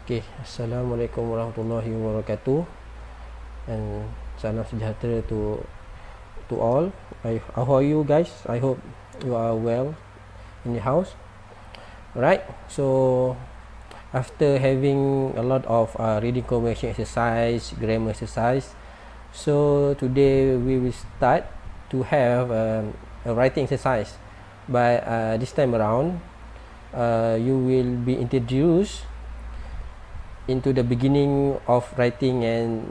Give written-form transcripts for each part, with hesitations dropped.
Okay, Assalamualaikum warahmatullahi wabarakatuh, and salam sejahtera to all. How are you guys? I hope you are well in the house. Right. So after having a lot of reading comprehension exercise, grammar exercise, so today we will start to have a writing exercise. But this time around, you will be introduced into the beginning of writing an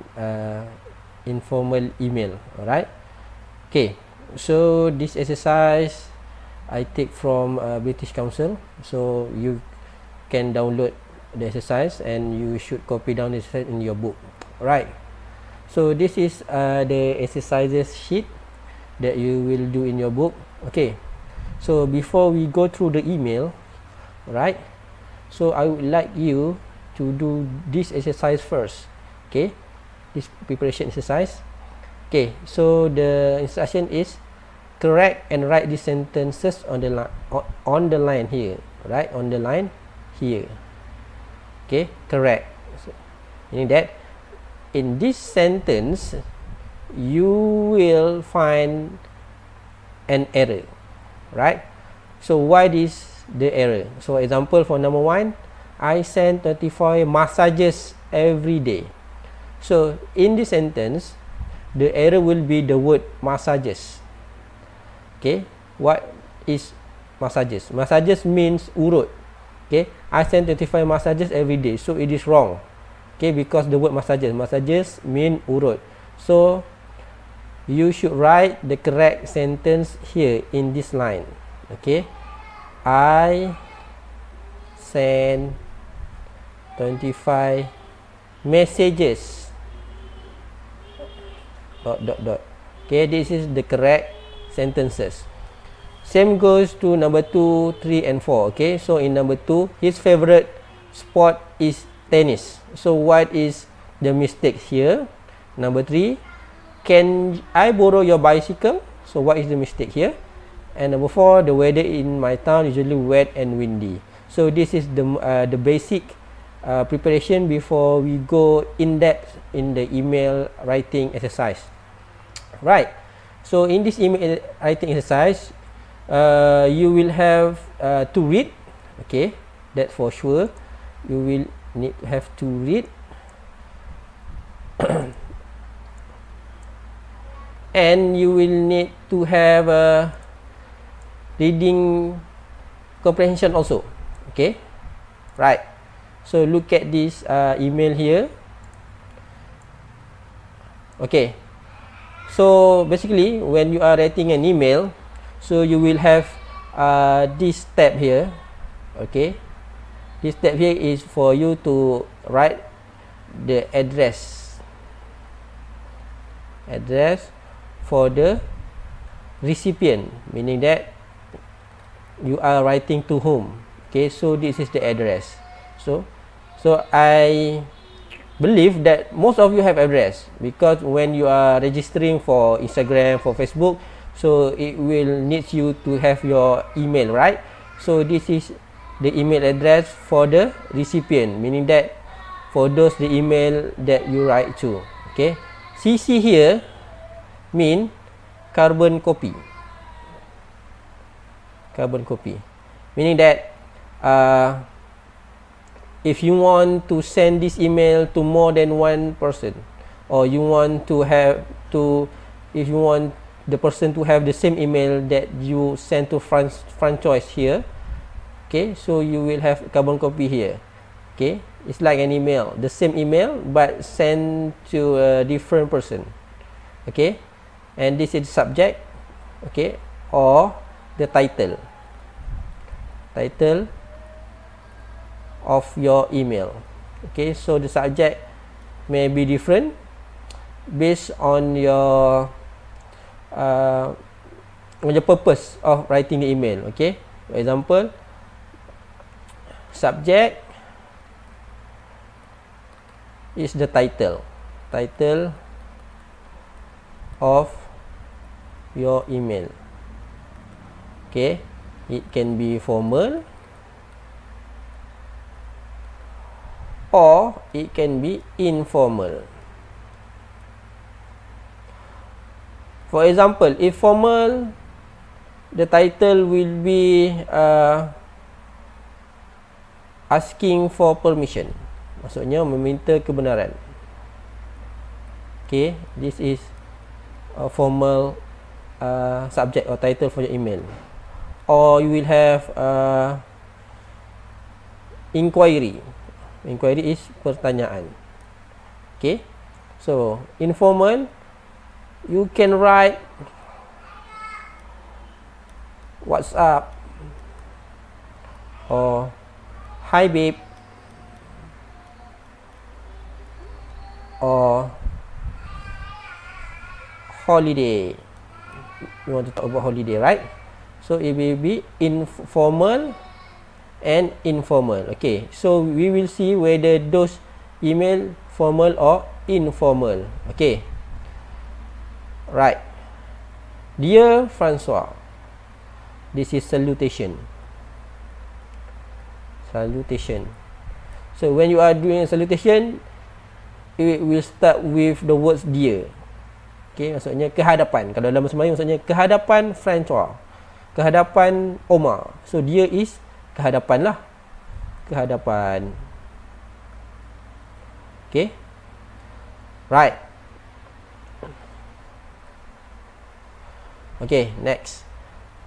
informal email. Alright. Okay, so this exercise I take from British Council, so you can download the exercise and you should copy down the exercise in your book. Alright, so this is the exercises sheet that you will do in your book. Okay, so before we go through the email, right, so I would like you to do this exercise first. Okay, this preparation exercise. Okay, so the instruction is correct and write these sentences on the line here. Right, on the line here. Okay, correct. So, meaning that in this sentence you will find an error. Right, so why is the error? So example for number 1, I send 25 massages every day. So in this sentence, the error will be the word massages. Okay, what is massages? Massages means urut. Okay, I send 25 massages every day, so it is wrong. Okay, because the word massages mean urut. So you should write the correct sentence here in this line. Okay, I send 25 messages dot. Okay, this is the correct sentences. Same goes to number 2, 3 and 4. Okay, so in number 2, his favorite sport is tennis. So what is the mistake here? Number 3, can I borrow your bicycle? So what is the mistake here? And number 4, the weather in my town usually wet and windy. So this is the basic preparation before we go in depth in the email writing exercise. Right, so in this email writing exercise, you will have to read. Okay, that for sure you will have to read and you will need to have a reading comprehension also. Okay, right. So look at this email here. Okay, so basically when you are writing an email, so you will have this tab here. Okay, this tab here is for you to write the address for the recipient, meaning that you are writing to whom. Okay, so this is the address. So I believe that most of you have address, because when you are registering for Instagram, for Facebook, so it will need you to have your email, right? So this is the email address for the recipient, meaning that for those the email that you write to. Okay, CC here mean carbon copy, meaning that if you want to send this email to more than one person, or you want to have to, if you want the person to have the same email that you send to franchise here, okay, so you will have carbon copy here. Okay, it's like an email, the same email but sent to a different person. Okay, and this is subject. Okay, or the title of your email. Okay, so the subject may be different based on your purpose of writing the email. Okay, for example, subject is the title of your email. Okay, it can be formal, or it can be informal. For example, if formal, the title will be asking for permission. Maksudnya meminta kebenaran. Okay, this is a formal subject or title for your email. Or you will have inquiry. Inquiry is pertanyaan. Okay, so informal, you can write what's up, or hi babe, or holiday. You want to talk about holiday, right? So it will be informal and informal. Okay, so we will see whether those email formal or informal. Okay, right. Dear Francois, this is salutation. Salutation. So when you are doing a salutation, it will start with the words dear. Okay, maksudnya kehadapan. Kalau dalam bahasa Melayu maksudnya kehadapan Francois, kehadapan Omar. So dia is kehadapan lah. Kehadapan. Okay. Right. Okay, next.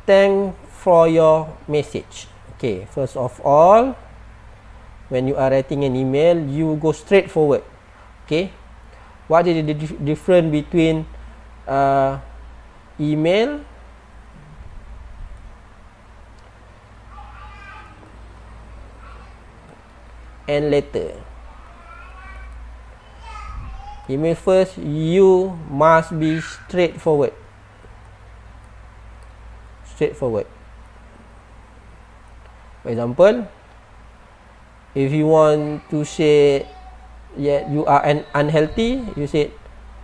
Thank for your message. Okay, first of all, when you are writing an email, you go straight forward. Okay. What is the difference between email and letter? Email first, you must be straightforward. Straightforward. For example, if you want to say you are unhealthy, you say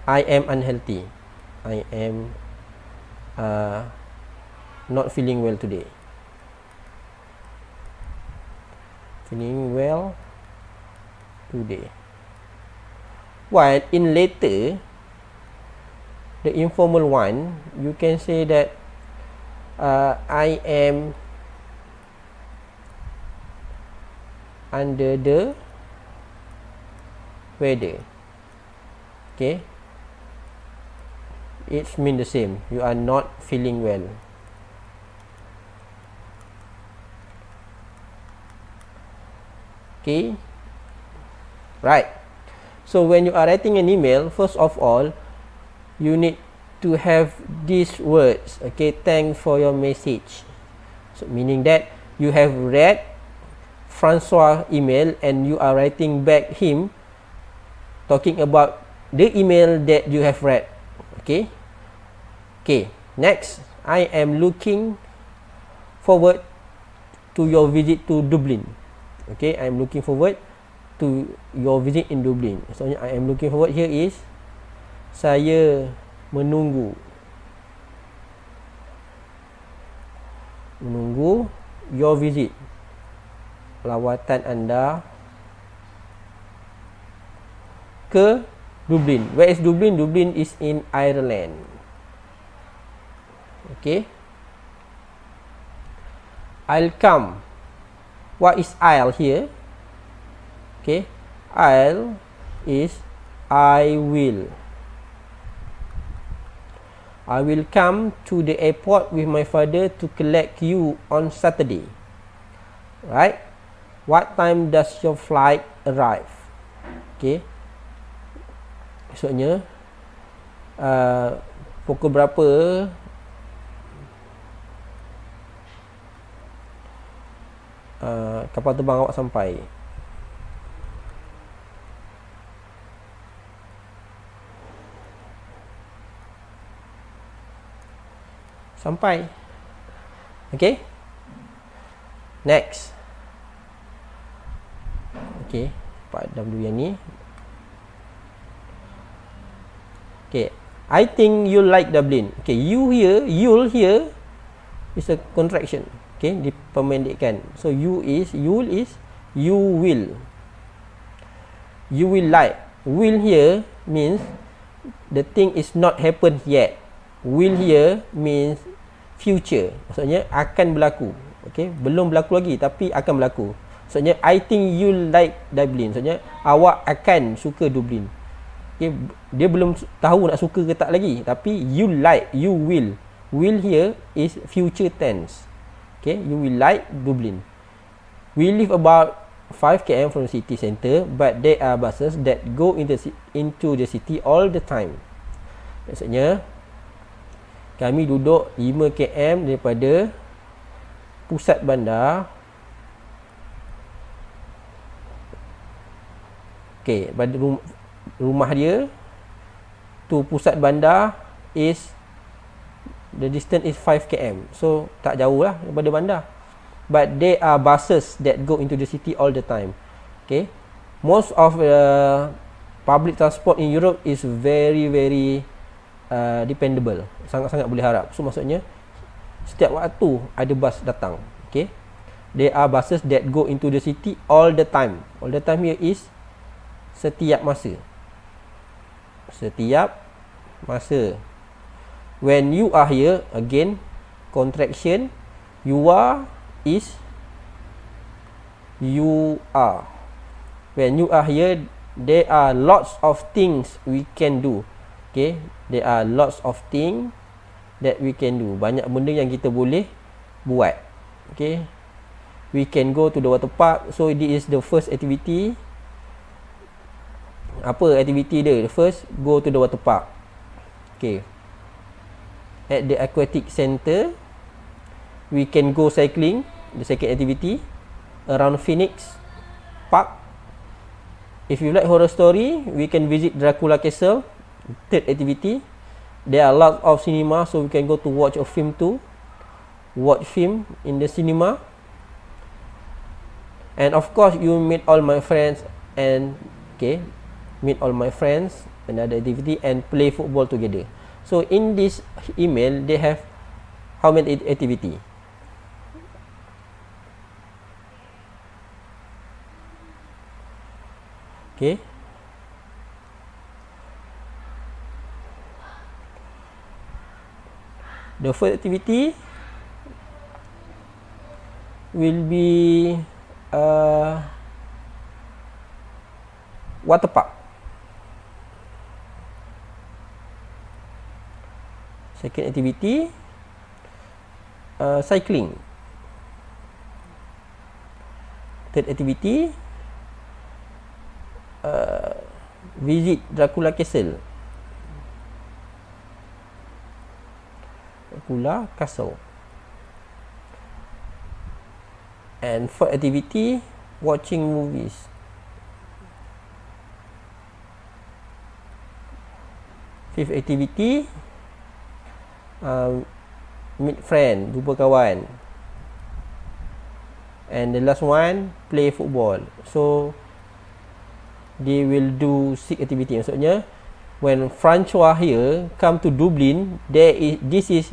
I am unhealthy. I am not feeling well today. Feeling well today. While in letter, the informal one, you can say that I am under the weather. Okay, it means the same. You are not feeling well. Okay, right. So when you are writing an email, first of all, you need to have these words. Okay, thanks for your message. So meaning that you have read Francois' email and you are writing back him, talking about the email that you have read. Okay. Okay. Next, I am looking forward to your visit to Dublin. Okay, I am looking forward to your visit in Dublin. So I am looking forward here is saya menunggu your visit, lawatan anda ke Dublin. Where is Dublin? Dublin is in Ireland. Okay. I'll come. What is I'll here? Okay. I'll is I will. I will come to the airport with my father to collect you on Saturday. Right? What time does your flight arrive? Okay. Maksudnya pukul berapa kapal terbang awak sampai? Sampai. Okay. Next. Okay, padam dulu yang ni. Okay, I think you like Dublin. Okay, you here, you'll here is a contraction. Okay, dipemendekkan. So you is, you will. You will like. Will here means the thing is not happen yet. Will here means future. Maksudnya akan berlaku. Okay, belum berlaku lagi tapi akan berlaku. Maksudnya I think you like Dublin. Maksudnya awak akan suka Dublin. Okay, dia belum tahu nak suka ke tak lagi, tapi you like, you will. Will here is future tense. Okay, you will like Dublin. We live about 5 km from the city centre, but there are buses that go into the city all the time. Maksudnya kami duduk 5 km daripada pusat bandar. Okay, pada rumah dia tu pusat bandar is the distance is 5 km. So tak jauh lah daripada bandar. But there are buses that go into the city all the time. Okay, most of the public transport in Europe is very dependable. Sangat-sangat boleh harap. So maksudnya setiap waktu ada bus datang. Okay, there are buses that go into the city all the time. All the time here is setiap masa. Setiap masa. When you are here, again contraction, you are is you are. When you are here, there are lots of things we can do. Okay, there are lots of things that we can do. Banyak benda yang kita boleh buat. Okay, we can go to the water park. So this is the first activity. Apa aktiviti dia? The first, go to the water park. Okay, at the aquatic center, we can go cycling. The second activity, around Phoenix Park. If you like horror story, we can visit Dracula Castle. Third activity, there are lots of cinema, so we can go to watch a film too. Watch film in the cinema. And of course, you meet all my friends and meet all my friends, another activity, and play football together. So in this email, they have how many activity? Okay. The first activity will be water park. Second activity, cycling. Third activity, visit Dracula Castle. Dracula Castle. And fourth activity, watching movies. Fifth activity, meet friend, jumpa kawan. And the last one, play football. So they will do 6 activity. Maksudnya when Francois here come to Dublin, this is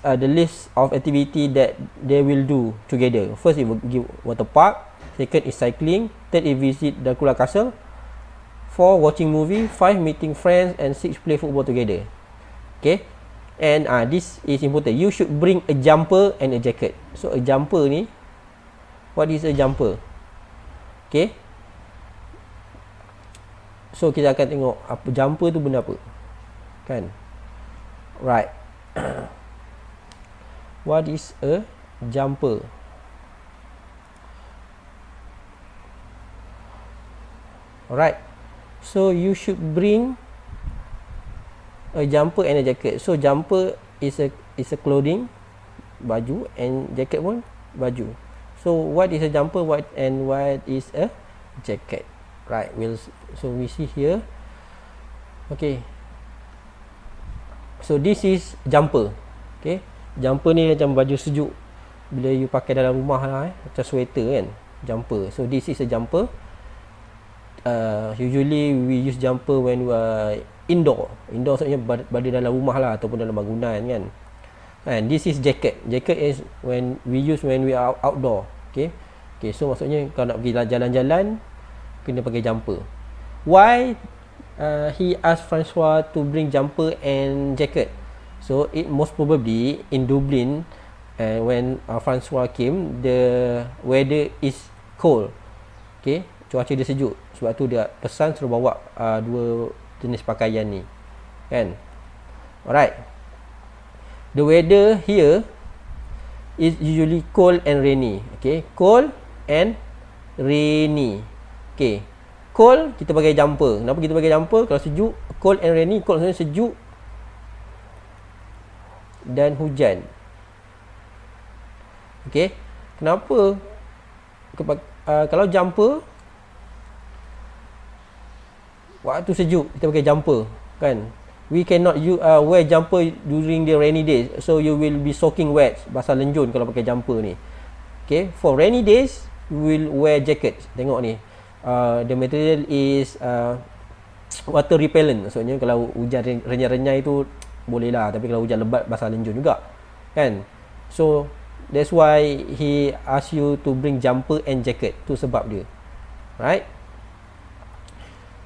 the list of activity that they will do together. First, it will give water park. Second is cycling. Third is visit Dracula Castle. 4 watching movie. 5 meeting friends, and 6 play football together. Okay, and this is important. You should bring a jumper and a jacket. So a jumper ni, what is a jumper? Okay, so kita akan tengok apa jumper tu benda apa, kan? Right. What is a jumper? Alright. So you should bring a jumper and a jacket. So jumper is a clothing, baju, and jacket pun baju. So what is a jumper? What is a jacket? Right. So we see here. Okay. So this is jumper. Okay. Jumper ni macam baju sejuk bila you pakai dalam rumah lah, macam sweater kan. Jumper. So this is a jumper. Usually we use jumper when we are indoor. Indoor maksudnya berada dalam rumah lah ataupun dalam bangunan kan. And this is jacket. Jacket is when we use when we are outdoor. Okay. Okay, so maksudnya kalau nak pergi jalan-jalan, kena pakai jumper. Why he asked Francois to bring jumper and jacket? So it most probably in Dublin, when Francois came, the weather is cold. Okay, cuaca dia sejuk. Sebab tu dia pesan suruh bawa dua jenis pakaian ni, kan? Alright. The weather here is usually cold and rainy. Okay, cold and rainy. Okay, cold kita pakai jumper. Kenapa kita pakai jumper? Kalau sejuk, cold and rainy. Cold maksudnya sejuk dan hujan. Okay, kenapa kalau jumper waktu sejuk kita pakai jumper, kan? We cannot wear jumper during the rainy days, so you will be soaking wet, basah lenjun kalau pakai jumper ni. Okay, for rainy days you will wear jacket. Tengok ni, the material is water repellent. Maksudnya kalau hujan renyai-renyai tu boleh lah, tapi kalau hujan lebat basah lenjun juga, kan? So that's why he ask you to bring jumper and jacket. Tu sebab dia, right?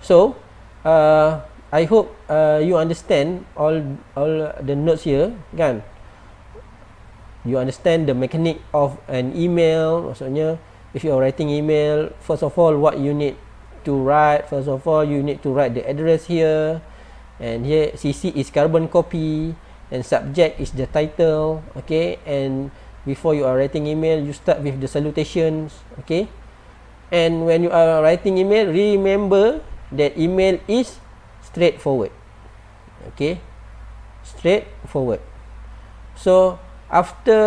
So I hope you understand all the notes here, kan? You understand the mechanic of an email. Maksudnya, if you are writing email, first of all, what you need to write. First of all, you need to write the address here, and here CC is carbon copy, and subject is the title. Okay, and before you are writing email, you start with the salutations. Okay, and when you are writing email, remember that email is straightforward. Okay, straightforward. So after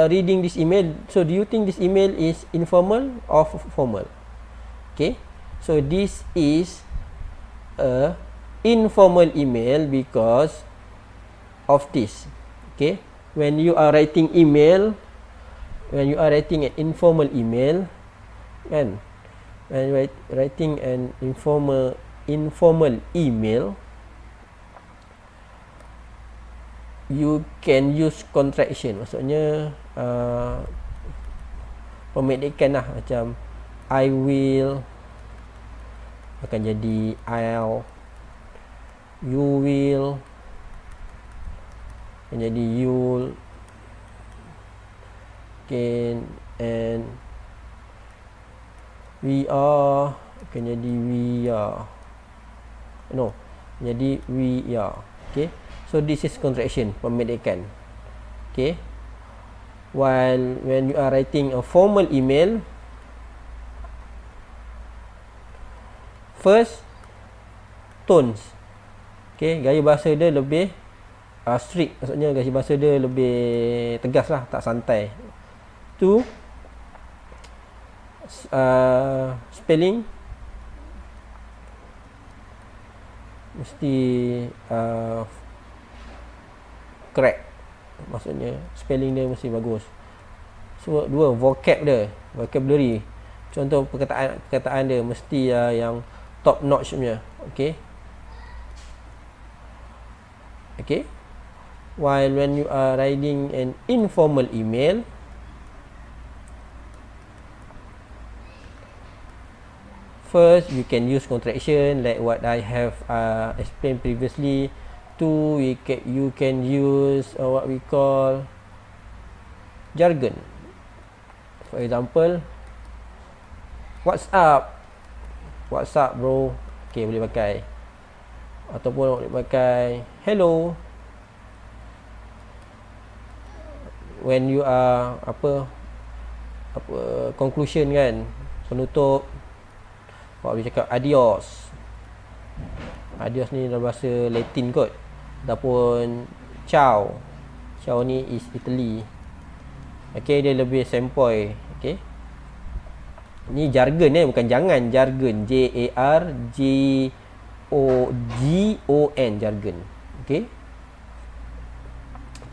reading this email, so do you think this email is informal or formal? Okay, so this is a informal email because of this. Okay, when you are writing email, when you are writing an informal email, kan, when writing an informal email, you can use contraction. Maksudnya pemendekan lah, macam I will akan jadi I'll, you will akan jadi you'll, can, and we are akan jadi we are, no, jadi we are. Okay, so this is contraction, pemendekan. Okay, while when you are writing a formal email, first tones. Okay, gaya bahasa dia lebih strict. Maksudnya gaya bahasa dia lebih tegas lah, tak santai. Tu spelling mesti correct. Maksudnya spelling dia mesti bagus. So dua, vocabulary. Contoh perkataan dia mesti yang top notch punya. Okay, okay. While when you are writing an informal email, first you can use contraction like what I have explained previously. Two, you can use what we call jargon. For example, what's up bro. Okay, boleh pakai. Ataupun boleh pakai hello. When you are apa conclusion, kan, penutup, boleh cakap adios. Adios ni dalam bahasa Latin kot. Ataupun ciao. Ciao ni is Italy. Okay, dia lebih sempoi. Okay, ni jargon bukan jangan. Jargon, Jargon, jargon. Okay,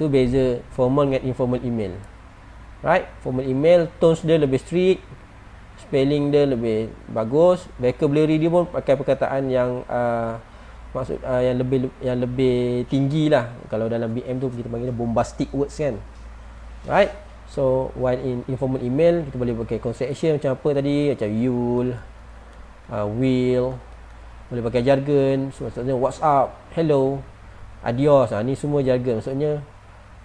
tu beza formal dengan informal email. Right, formal email tones dia lebih strict, spelling dia lebih bagus, vocabulary dia pun pakai perkataan yang maksud yang lebih tinggi lah. Kalau dalam BM tu kita panggil bombastic words, kan. Right, so while in informal email kita boleh pakai contraction macam apa tadi, macam you'll, will, boleh pakai jargon. So, maksudnya WhatsApp, hello, adios. Ni semua jargon. Maksudnya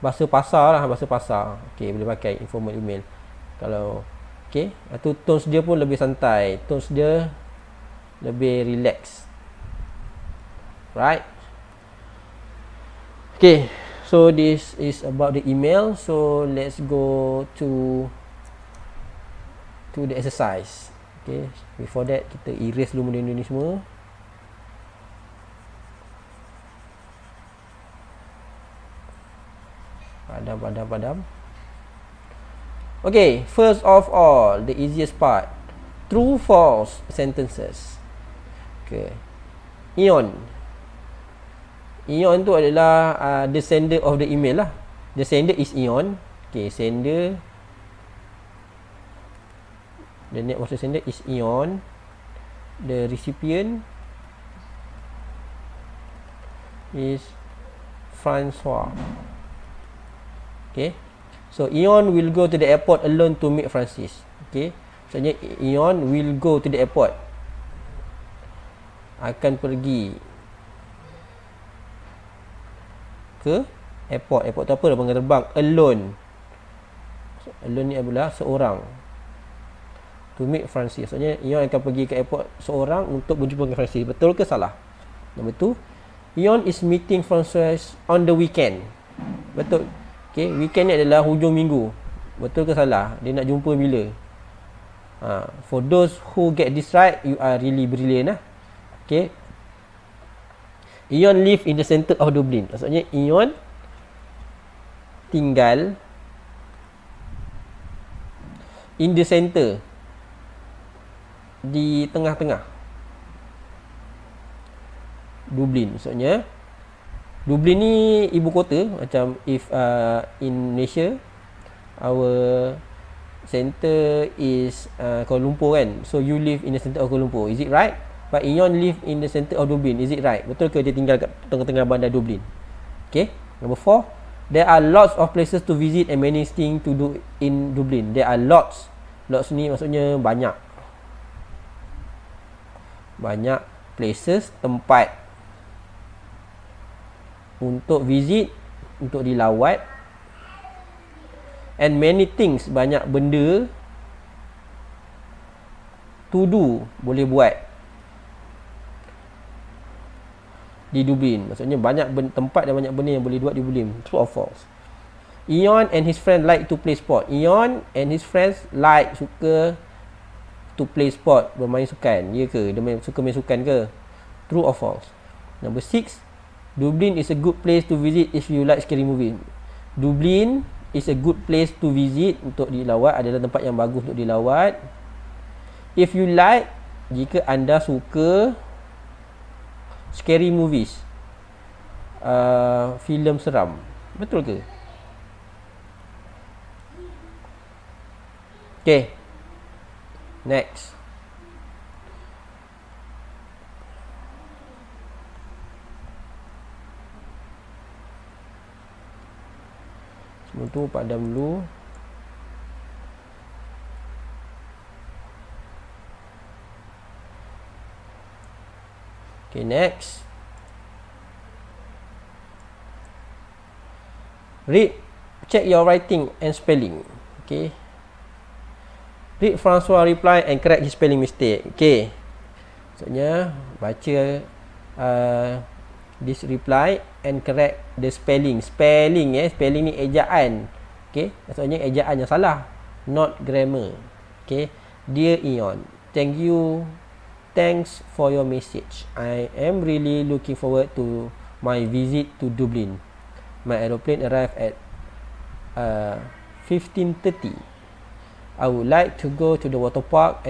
bahasa pasar lah, bahasa pasar. Okay, boleh pakai informal email. Kalau okay, itu tones dia pun lebih santai, tones dia lebih relax, right? Okay, so this is about the email. So let's go to the exercise. Okay, before that kita erase dulu benda ni semua. Padam. Okay, first of all, the easiest part, true false sentences. Okay, Ion tu adalah the sender of the email lah. The sender is Ion. Okay, sender, the name of the sender is Ion. The recipient is Francois. Okay, so Ion will go to the airport alone to meet Francis. Okay, maksudnya Ion will go to the airport, akan pergi ke airport. Airport tu apa? Dia terbang alone. So, alone ni adalah seorang. To meet Francis, maksudnya Ion akan pergi ke airport seorang untuk berjumpa dengan Francis. Betul ke salah? Nombor 2, Ion is meeting Francis on the weekend. Betul. Okay, weekend ni adalah hujung minggu. Betul ke salah? Dia nak jumpa bila? For those who get this right, you are really brilliant lah. Okay, Ion live in the center of Dublin. Maksudnya Ion tinggal in the center, di tengah-tengah Dublin. Maksudnya Dublin ni ibu kota. Macam if in Malaysia, our center is Kuala Lumpur kan. So you live in the center of Kuala Lumpur, is it right? But Ion live in the center of Dublin, is it right? Betul ke dia tinggal kat tengah-tengah bandar Dublin? Okay, number 4, there are lots of places to visit and many things to do in Dublin. There are lots. Lots ni maksudnya banyak places, tempat untuk visit, untuk dilawat, and many things, banyak benda, to do, boleh buat di Dublin. Maksudnya banyak tempat dan banyak benda yang boleh buat di Dublin. True or false? Ion and his friend like to play sport. Ion and his friends suka to play sport, bermain sukan. Ya ke? Dia suka main sukan ke? True or false? Number 6, Dublin is a good place to visit if you like scary movie. Dublin is a good place to visit, untuk dilawat, adalah tempat yang bagus untuk dilawat. If you like, jika anda suka scary movies, filem seram. Betul ke? Okay, next. Semua tu padam dulu. Okay, next. Read, check your writing and spelling. Okay, read Francois reply and correct his spelling mistake. Okay, maksudnya baca this reply and correct the spelling. Spelling ni ejaan. Okay, maksudnya ejaan yang salah, not grammar. Okay, dear Ion, thanks for your message. I am really looking forward to my visit to Dublin. My aeroplane arrived at 15:30. I would like to go to the water park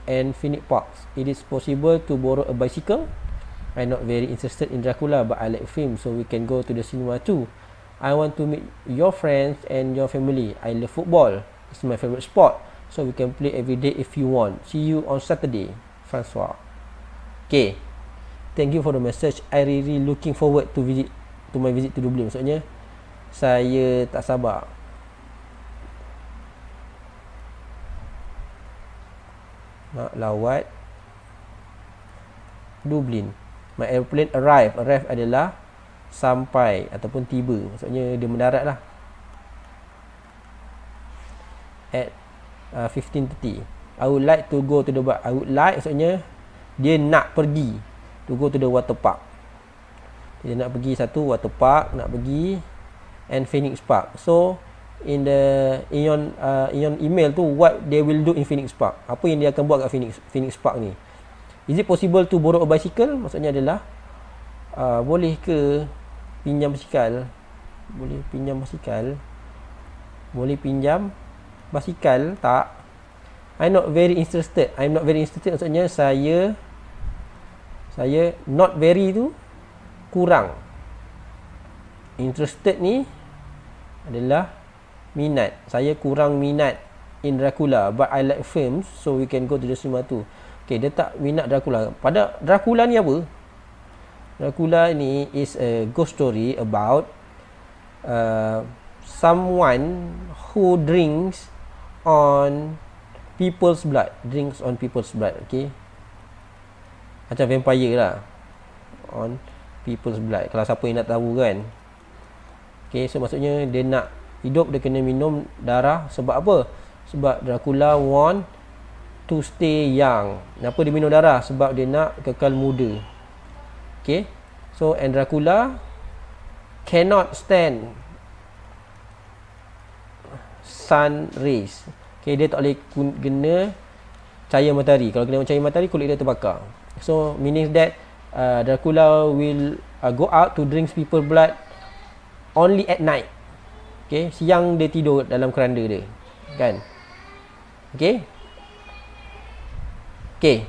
and Phoenix Parks. It is possible to borrow a bicycle? I'm not very interested in Dracula, but I like film, so we can go to the cinema too. I want to meet your friends and your family. I love football. It's my favorite sport, so we can play every day if you want. See you on Saturday, Francois. Okay, thank you for the message. I really looking forward to my visit to Dublin. Maksudnya saya tak sabar nak lawat Dublin. My airplane arrive. Arrive adalah sampai ataupun tiba. Maksudnya dia mendarat lah. At 15:30. I would like to go to the I would like maksudnya dia nak pergi to go to the water park. Dia nak pergi satu water park, nak pergi and Phoenix Park. So in your email tu, what they will do in Phoenix Park, apa yang dia akan buat kat Phoenix Park ni. Is it possible to borrow a bicycle? Maksudnya adalah boleh ke pinjam basikal? Boleh pinjam basikal? Boleh pinjam basikal tak? I'm not very interested maksudnya saya not very tu kurang. Interested ni adalah minat. Saya kurang minat in Dracula, but I like films, so we can go to the cinema too. Okay, dia tak minat Dracula. Pada Dracula ni apa? Dracula ni is a ghost story about someone who drinks on people's blood. Okay, macam vampire lah, on people's blood, kalau siapa yang nak tahu kan. Okay, so maksudnya dia nak hidup, dia kena minum darah. Sebab apa? Sebab Dracula want to stay young. Kenapa dia minum darah? Sebab dia nak kekal muda. Okay, so and Dracula cannot stand sun rays. Okay, dia tak boleh kena cahaya matahari. Kalau kena cahaya matahari, kulit dia terbakar. So meaning that Dracula will go out to drink people blood only at night. Okay, siang dia tidur dalam keranda dia, kan? Okay. Okay,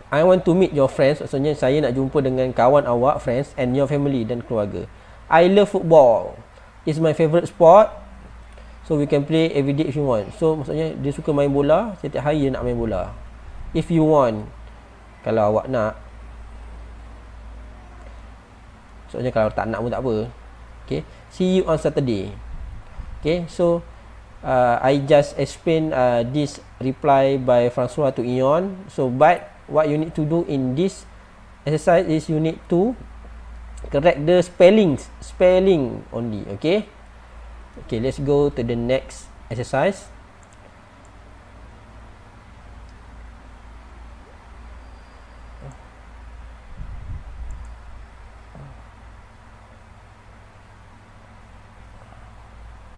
I want to meet your friends. Maksudnya saya nak jumpa dengan kawan awak, friends, and your family dan keluarga. I love football. It's my favorite sport. So we can play every day if you want. So maksudnya dia suka main bola, setiap hari dia nak main bola. If you want, kalau awak nak. Maksudnya kalau tak nak pun tak apa. Okay, see you on Saturday. Okay, so I just explain this reply by Francois to Ion. So but what you need to do in this exercise is you need to correct the spelling only. Okay. Okay, let's go to the next exercise.